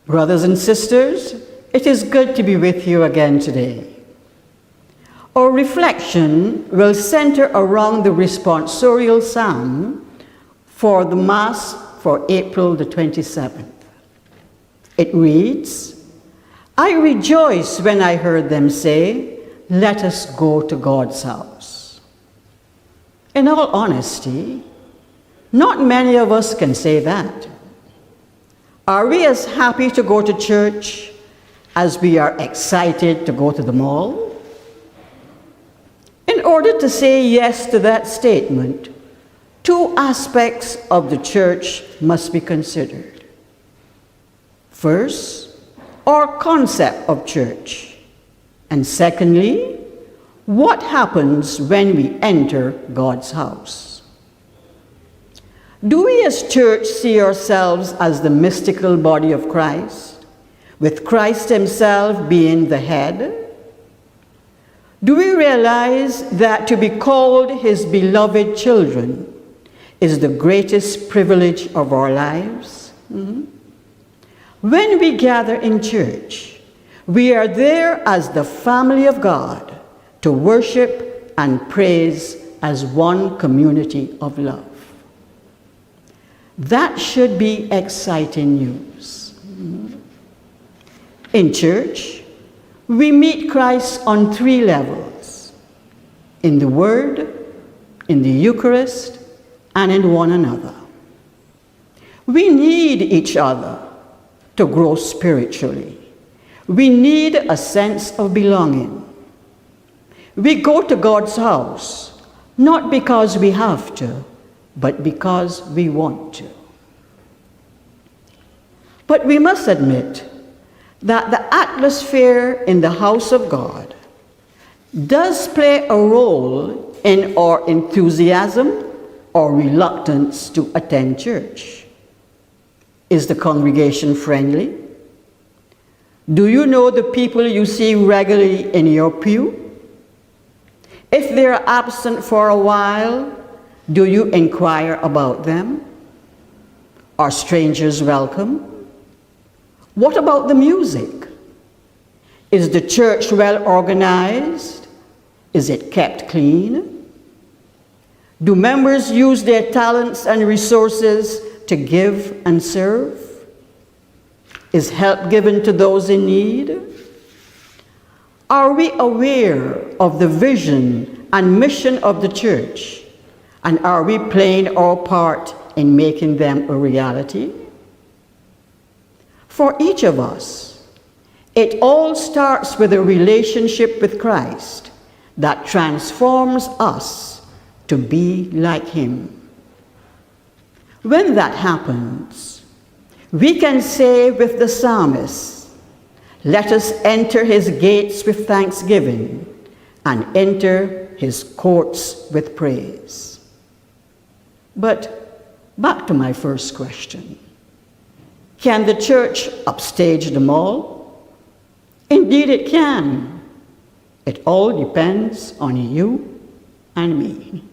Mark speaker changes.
Speaker 1: Brothers and sisters, it is good to be with you again today. Our reflection will center around the responsorial psalm for the Mass for April the 27th. It reads, "I rejoiced when I heard them say, 'Let us go to God's house.'" In all honesty, not many of us can say that. Are we as happy to go to church as we are excited to go to the mall? In order to say yes to that statement, two aspects of the church must be considered. First, our concept of church. And secondly, what happens when we enter God's house? Do we as church see ourselves as the mystical body of Christ, with Christ himself being the head? Do we realize that to be called his beloved children is the greatest privilege of our lives? When we gather in church, we are there as the family of God to worship and praise as one community of love. That should be exciting news. In church, we meet Christ on three levels: in the Word, in the Eucharist, and in one another. We need each other to grow spiritually. We need a sense of belonging. We go to God's house not because we have to, but because we want to. But we must admit that the atmosphere in the house of God does play a role in our enthusiasm or reluctance to attend church. Is the congregation friendly? Do you know the people you see regularly in your pew? If they're absent for a while, do you inquire about them? Are strangers welcome? What about the music? Is the church well organized? Is it kept clean? Do members use their talents and resources to give and serve? Is help given to those in need? Are we aware of the vision and mission of the church? And are we playing our part in making them a reality? For each of us, it all starts with a relationship with Christ that transforms us to be like him. When that happens, we can say with the psalmist, "Let us enter his gates with thanksgiving and enter his courts with praise." But back to my first question. Can the church upstage the mall? Indeed it can. It all depends on you and me.